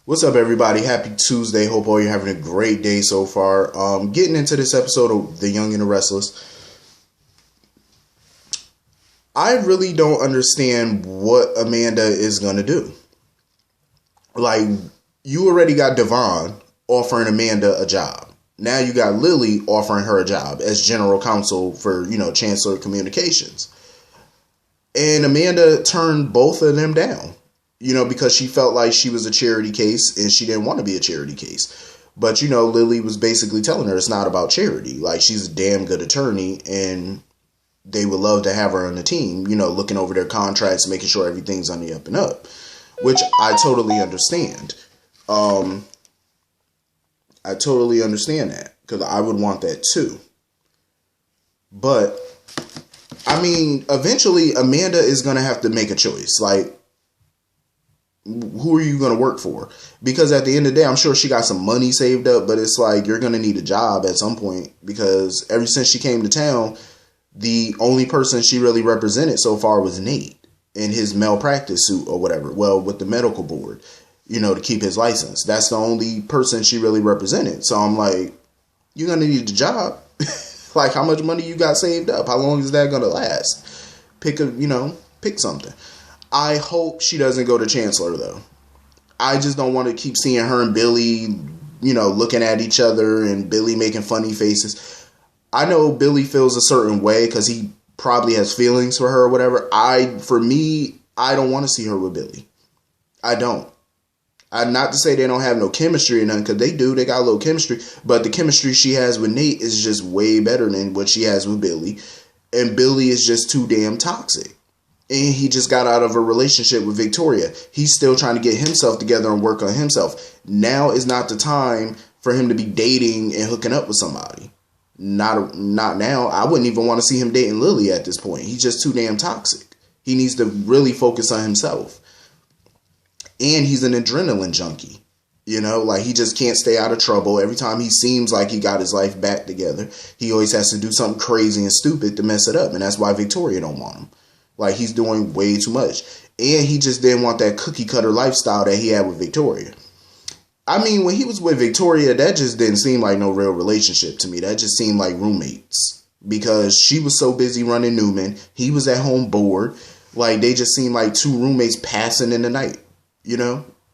What's up, everybody? Happy Tuesday. Hope all you're having a great day so far. Getting into this episode of The Young and the Restless. I really don't understand what Amanda is going to do. Like, you already got Devon offering Amanda a job. Now you got Lily offering her a job as general counsel for, Chancellor Communications. And Amanda turned both of them down. Because she felt like she was a charity case and she didn't want to be a charity case. But, Lily was basically telling her it's not about charity. Like, she's a damn good attorney and they would love to have her on the team, looking over their contracts, making sure everything's on the up and up, which I totally understand. I totally understand that because I would want that too. But, eventually Amanda is going to have to make a choice. Like, who are you going to work for? Because at the end of the day, I'm sure she got some money saved up, but it's like you're going to need a job at some point because ever since she came to town, the only person she really represented so far was Nate in his malpractice suit or whatever. Well, with the medical board, to keep his license. That's the only person she really represented. So I'm like, you're going to need a job. Like, how much money you got saved up? How long is that going to last? Pick something. I hope she doesn't go to Chancellor, though. I just don't want to keep seeing her and Billy, looking at each other and Billy making funny faces. I know Billy feels a certain way because he probably has feelings for her or whatever. For me, I don't want to see her with Billy. I don't. Not to say they don't have no chemistry or nothing, because they do. They got a little chemistry. But the chemistry she has with Nate is just way better than what she has with Billy. And Billy is just too damn toxic. And he just got out of a relationship with Victoria. He's still trying to get himself together and work on himself. Now is not the time for him to be dating and hooking up with somebody. Not now. I wouldn't even want to see him dating Lily at this point. He's just too damn toxic. He needs to really focus on himself. And he's an adrenaline junkie. Like he just can't stay out of trouble. Every time he seems like he got his life back together, he always has to do something crazy and stupid to mess it up. And that's why Victoria don't want him. Like, he's doing way too much. And he just didn't want that cookie cutter lifestyle that he had with Victoria. When he was with Victoria, that just didn't seem like no real relationship to me. That just seemed like roommates. Because she was so busy running Newman. He was at home bored. Like, they just seemed like two roommates passing in the night.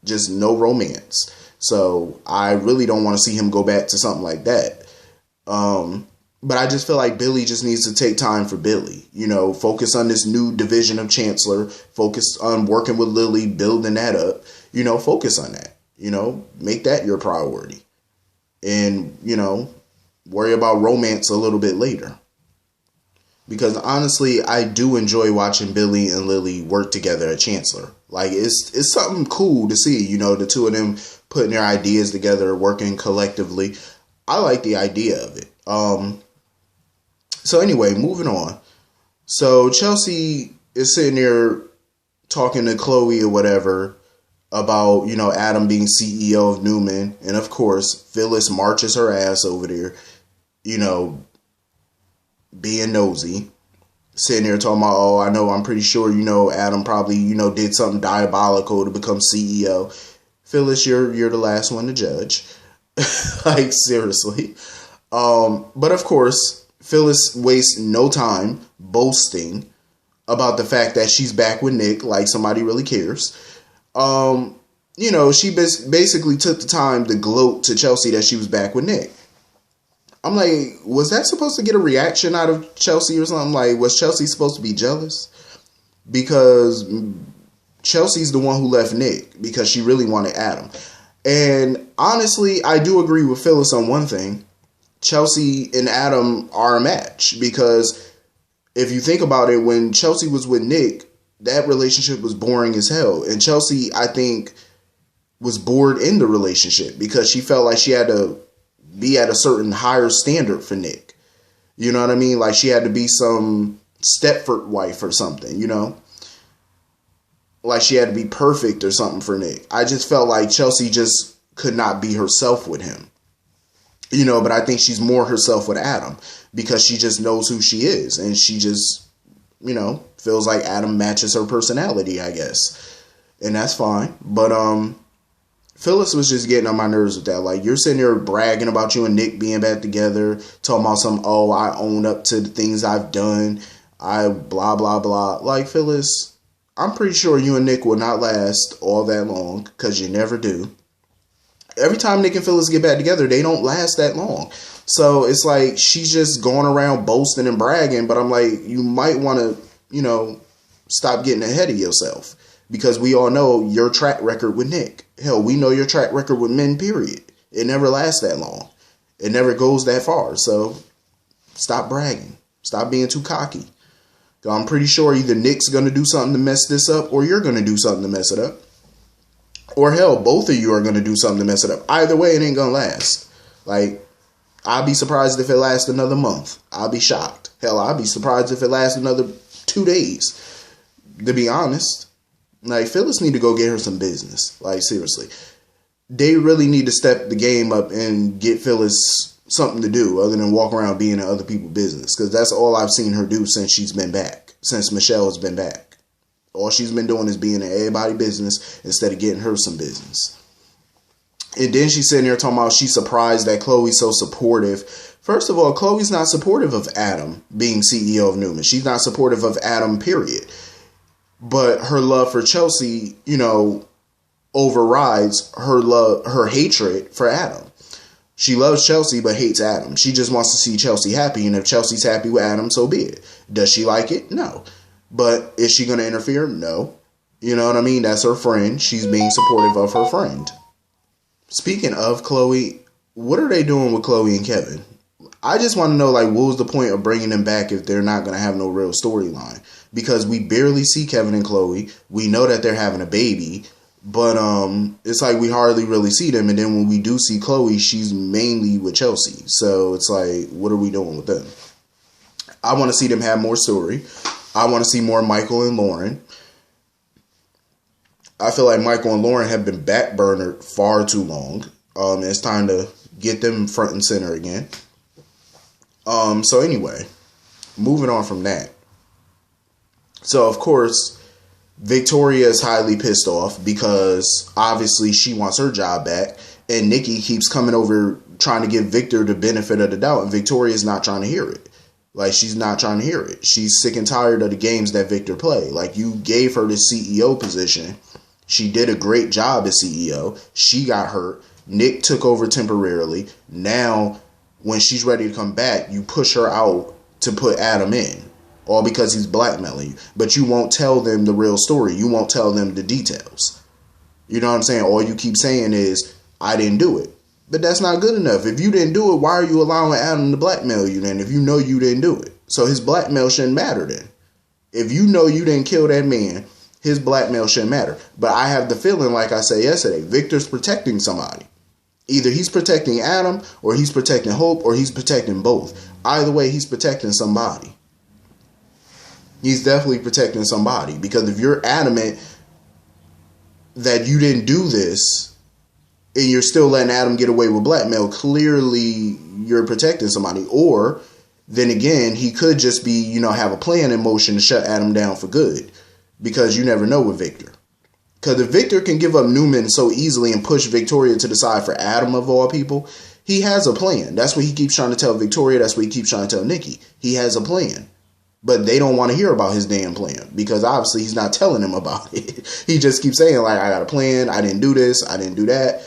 Just no romance. So, I really don't want to see him go back to something like that. But I just feel like Billy just needs to take time for Billy. Focus on this new division of Chancellor. Focus on working with Lily, building that up. Focus on that. Make that your priority. And, worry about romance a little bit later. Because honestly, I do enjoy watching Billy and Lily work together at Chancellor. Like, it's something cool to see, the two of them putting their ideas together, working collectively. I like the idea of it. So anyway, moving on. So Chelsea is sitting there talking to Chloe or whatever about, Adam being CEO of Newman. And of course, Phyllis marches her ass over there, being nosy. Sitting there talking about, I'm pretty sure, Adam probably, did something diabolical to become CEO. Phyllis, you're the last one to judge. Like, seriously. But of course, Phyllis wastes no time boasting about the fact that she's back with Nick, like somebody really cares. She basically took the time to gloat to Chelsea that she was back with Nick. I'm like, was that supposed to get a reaction out of Chelsea or something? Like, was Chelsea supposed to be jealous? Because Chelsea's the one who left Nick because she really wanted Adam. And honestly, I do agree with Phyllis on one thing. Chelsea and Adam are a match because if you think about it, when Chelsea was with Nick, that relationship was boring as hell. And Chelsea, I think, was bored in the relationship because she felt like she had to be at a certain higher standard for Nick. You know what I mean? Like she had to be some Stepford wife or something, Like she had to be perfect or something for Nick. I just felt like Chelsea just could not be herself with him. But I think she's more herself with Adam because she just knows who she is. And she just, feels like Adam matches her personality, I guess. And that's fine. But Phyllis was just getting on my nerves with that. Like, you're sitting there bragging about you and Nick being back together, talking about some, oh, I own up to the things I've done. I blah, blah, blah. Like, Phyllis, I'm pretty sure you and Nick will not last all that long, because you never do. Every time Nick and Phyllis get back together, they don't last that long. So it's like she's just going around boasting and bragging, but I'm like, you might want to, stop getting ahead of yourself, because we all know your track record with Nick. Hell, we know your track record with men, period. It never lasts that long. It never goes that far. So stop bragging. Stop being too cocky. I'm pretty sure either Nick's going to do something to mess this up, or you're going to do something to mess it up. Or hell, both of you are going to do something to mess it up. Either way, it ain't going to last. Like, I'll be surprised if it lasts another month. I'll be shocked. Hell, I'll be surprised if it lasts another 2 days. To be honest. Like, Phyllis need to go get her some business. Like, seriously. They really need to step the game up and get Phyllis something to do other than walk around being in other people's business. Because that's all I've seen her do since she's been back. Since Michelle has been back. All she's been doing is being in everybody's business instead of getting her some business. And then she's sitting there talking about she's surprised that Chloe's so supportive. First of all, Chloe's not supportive of Adam being CEO of Newman. She's not supportive of Adam, period. But her love for Chelsea, overrides her hatred for Adam. She loves Chelsea but hates Adam. She just wants to see Chelsea happy, and if Chelsea's happy with Adam, so be it. Does she like it? No. But is she going to interfere? No. You know what I mean? That's her friend. She's being supportive of her friend. Speaking of Chloe, what are they doing with Chloe and Kevin? I just want to know, like, what was the point of bringing them back if they're not going to have no real storyline? Because we barely see Kevin and Chloe. We know that they're having a baby. But it's like we hardly really see them. And then when we do see Chloe, she's mainly with Chelsea. So it's like, what are we doing with them? I want to see them have more story. I want to see more Michael and Lauren. I feel like Michael and Lauren have been backburnered far too long. It's time to get them front and center again. So anyway, moving on from that. So, of course, Victoria is highly pissed off because obviously she wants her job back. And Nikki keeps coming over trying to give Victor the benefit of the doubt. And Victoria's not trying to hear it. Like, she's not trying to hear it. She's sick and tired of the games that Victor play. Like, you gave her the CEO position. She did a great job as CEO. She got hurt. Nick took over temporarily. Now, when she's ready to come back, you push her out to put Adam in. All because he's blackmailing you. But you won't tell them the real story. You won't tell them the details. You know what I'm saying? All you keep saying is, I didn't do it. But that's not good enough. If you didn't do it, why are you allowing Adam to blackmail you then? If you know you didn't do it. So his blackmail shouldn't matter then. If you know you didn't kill that man, his blackmail shouldn't matter. But I have the feeling, like I said yesterday, Victor's protecting somebody. Either he's protecting Adam, or he's protecting Hope, or he's protecting both. Either way, he's protecting somebody. He's definitely protecting somebody. Because if you're adamant that you didn't do this, and you're still letting Adam get away with blackmail, clearly you're protecting somebody. Or, then again, he could just be, have a plan in motion to shut Adam down for good. Because you never know with Victor. Because if Victor can give up Newman so easily and push Victoria to the side for Adam of all people, he has a plan. That's what he keeps trying to tell Victoria. That's what he keeps trying to tell Nikki. He has a plan. But they don't want to hear about his damn plan. Because obviously he's not telling them about it. He just keeps saying, like, I got a plan. I didn't do this. I didn't do that.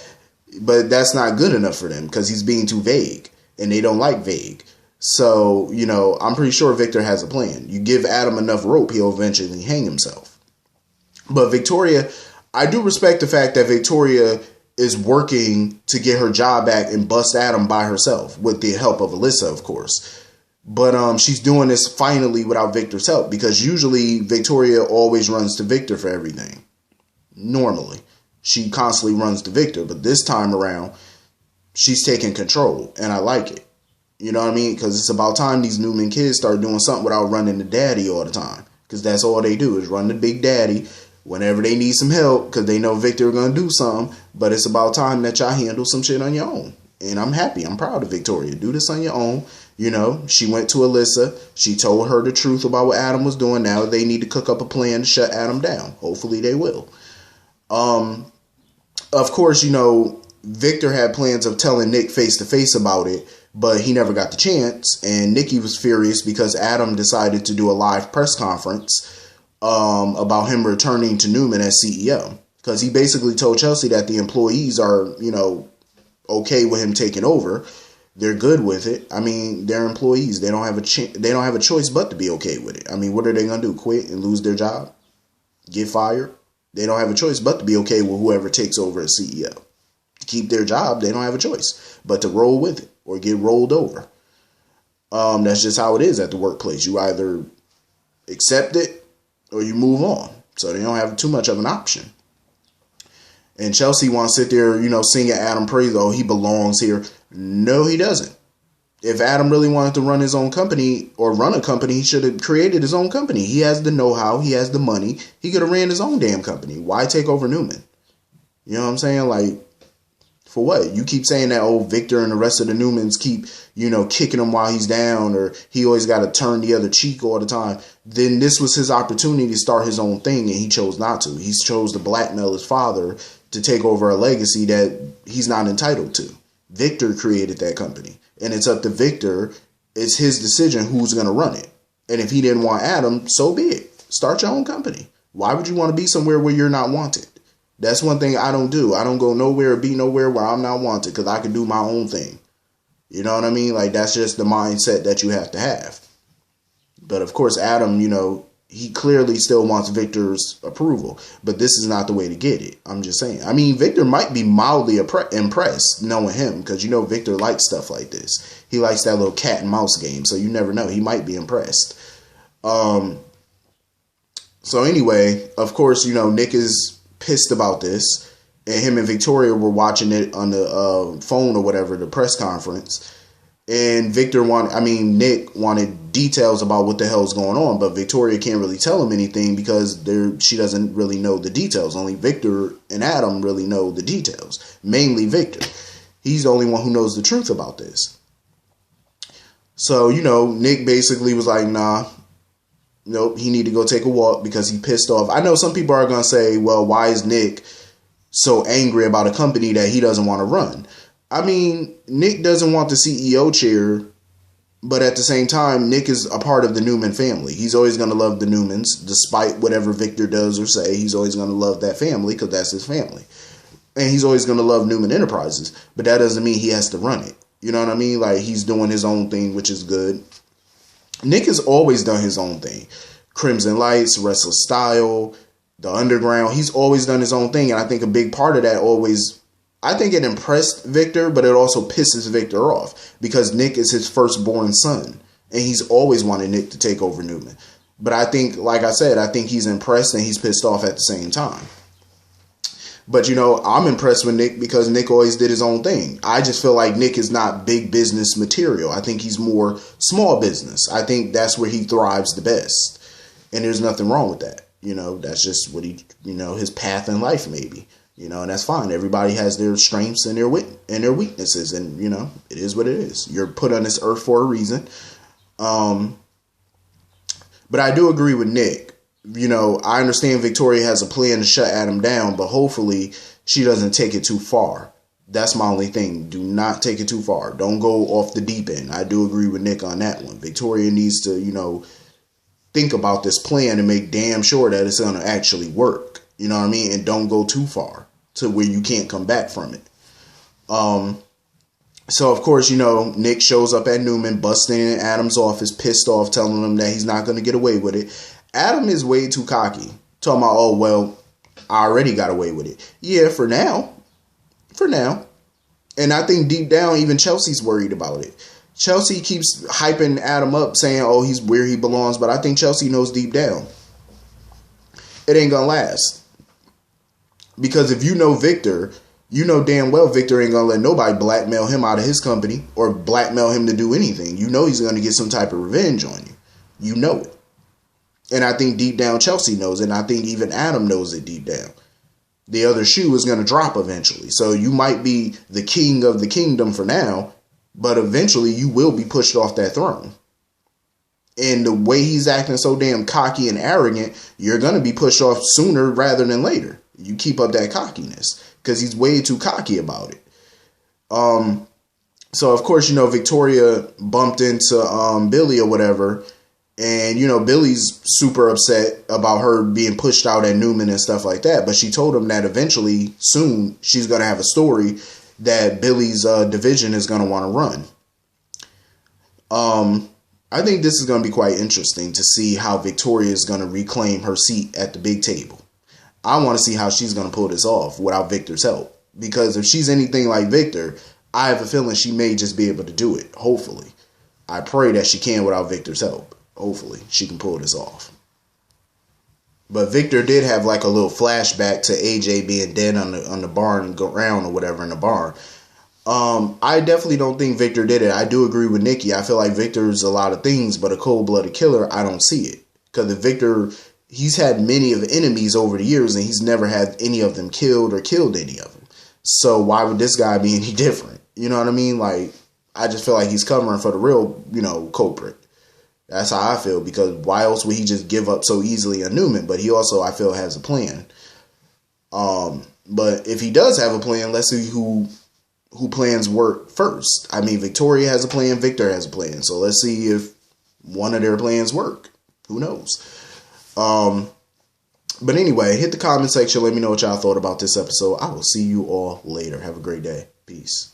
But that's not good enough for them because he's being too vague. And they don't like vague. So, I'm pretty sure Victor has a plan. You give Adam enough rope, he'll eventually hang himself. But Victoria, I do respect the fact that Victoria is working to get her job back and bust Adam by herself. With the help of Alyssa, of course. But she's doing this finally without Victor's help. Because usually Victoria always runs to Victor for everything. Normally. She constantly runs to Victor, but this time around, she's taking control, and I like it. You know what I mean? Because it's about time these Newman kids start doing something without running to daddy all the time. Because that's all they do is run to big daddy whenever they need some help, because they know Victor going to do something. But it's about time that y'all handle some shit on your own. And I'm happy. I'm proud of Victoria. Do this on your own. She went to Alyssa. She told her the truth about what Adam was doing. Now they need to cook up a plan to shut Adam down. Hopefully they will. Of course, Victor had plans of telling Nick face to face about it, but he never got the chance. And Nikki was furious because Adam decided to do a live press conference about him returning to Newman as CEO. Because he basically told Chelsea that the employees are, okay with him taking over. They're good with it. I mean, they're employees. They don't have a choice but to be okay with it. I mean, what are they gonna do? Quit and lose their job? Get fired? They don't have a choice but to be okay with whoever takes over as CEO. To keep their job, they don't have a choice but to roll with it or get rolled over. That's just how it is at the workplace. You either accept it or you move on. So they don't have too much of an option. And Chelsea wants to sit there, singing Adam praise. Oh, he belongs here. No, he doesn't. If Adam really wanted to run his own company or run a company, he should have created his own company. He has the know-how. He has the money. He could have ran his own damn company. Why take over Newman? You know what I'm saying? Like, for what? You keep saying that, oh, Victor and the rest of the Newmans keep, kicking him while he's down, or he always got to turn the other cheek all the time. Then this was his opportunity to start his own thing, and he chose not to. He chose to blackmail his father to take over a legacy that he's not entitled to. Victor created that company, and it's up to Victor. It's his decision who's going to run it. And if he didn't want Adam, so be it. Start your own company. Why would you want to be somewhere where you're not wanted? That's one thing I don't do. I don't go nowhere or be nowhere where I'm not wanted because I can do my own thing. You know what I mean? Like, that's just the mindset that you have to have. But of course, Adam, he clearly still wants Victor's approval, but this is not the way to get it. I'm just saying. I mean, Victor might be mildly impressed knowing him because, Victor likes stuff like this. He likes that little cat and mouse game, so you never know. He might be impressed. So anyway, of course, Nick is pissed about this, and him and Victoria were watching it on the phone or whatever, the press conference. And Nick wanted details about what the hell's going on, but Victoria can't really tell him anything because she doesn't really know the details. Only Victor and Adam really know the details. Mainly Victor. He's the only one who knows the truth about this. So, Nick basically was like, nah, nope, he need to go take a walk because he pissed off. I know some people are going to say, well, why is Nick so angry about a company that he doesn't want to run? I mean, Nick doesn't want the CEO chair, but at the same time, Nick is a part of the Newman family. He's always going to love the Newmans, despite whatever Victor does or say. He's always going to love that family because that's his family. And he's always going to love Newman Enterprises, but that doesn't mean he has to run it. You know what I mean? Like, he's doing his own thing, which is good. Nick has always done his own thing. Crimson Lights, Restless Style, The Underground. He's always done his own thing, and I think a big part of that I think it impressed Victor, but it also pisses Victor off because Nick is his firstborn son, and he's always wanted Nick to take over Newman. But I think, like I said, I think he's impressed and he's pissed off at the same time. But, I'm impressed with Nick because Nick always did his own thing. I just feel like Nick is not big business material. I think he's more small business. I think that's where he thrives the best. And there's nothing wrong with that. That's just what his path in life maybe. And that's fine. Everybody has their strengths and their weaknesses, and it is what it is. You're put on this earth for a reason. But I do agree with Nick. I understand Victoria has a plan to shut Adam down, but hopefully she doesn't take it too far. That's my only thing. Do not take it too far. Don't go off the deep end. I do agree with Nick on that one. Victoria needs to, think about this plan and make damn sure that it's going to actually work. You know what I mean? And don't go too far to where you can't come back from it. So, of course, Nick shows up at Newman, busting in Adam's office, pissed off, telling him that he's not going to get away with it. Adam is way too cocky. Talking about, oh, well, I already got away with it. Yeah, for now. For now. And I think deep down, even Chelsea's worried about it. Chelsea keeps hyping Adam up, saying, oh, he's where he belongs. But I think Chelsea knows deep down it ain't going to last. Because if you know Victor, you know damn well Victor ain't going to let nobody blackmail him out of his company or blackmail him to do anything. You know he's going to get some type of revenge on you. You know it. And I think deep down Chelsea knows it. And I think even Adam knows it deep down. The other shoe is going to drop eventually. So you might be the king of the kingdom for now, but eventually you will be pushed off that throne. And the way he's acting so damn cocky and arrogant, you're going to be pushed off sooner rather than later. You keep up that cockiness. because he's way too cocky about it. So of course, Victoria bumped into Billy or whatever, and Billy's super upset about her being pushed out at Newman and stuff like that. But she told him that eventually, soon, she's gonna have a story that Billy's division is gonna want to run. I think this is gonna be quite interesting to see how Victoria is gonna reclaim her seat at the big table. I want to see how she's gonna pull this off without Victor's help, because if she's anything like Victor, I have a feeling she may just be able to do it. Hopefully. I pray that she can without Victor's help. Hopefully she can pull this off. But Victor did have like a little flashback to AJ being dead on the barn ground or whatever in the barn. I definitely don't think Victor did it. I do agree with Nikki. I feel like Victor's a lot of things, but a cold-blooded killer, I don't see it. Because if Victor, he's had many of enemies over the years, and he's never had any of them killed or killed any of them. So why would this guy be any different? You know what I mean? Like, I just feel like he's covering for the real, culprit. That's how I feel, because why else would he just give up so easily on Newman? But he also, I feel, has a plan. But if he does have a plan, let's see who plans work first. I mean, Victoria has a plan, Victor has a plan. So let's see if one of their plans work. Who knows? But anyway, hit the comment section. Let me know what y'all thought about this episode. I will see you all later. Have a great day. Peace.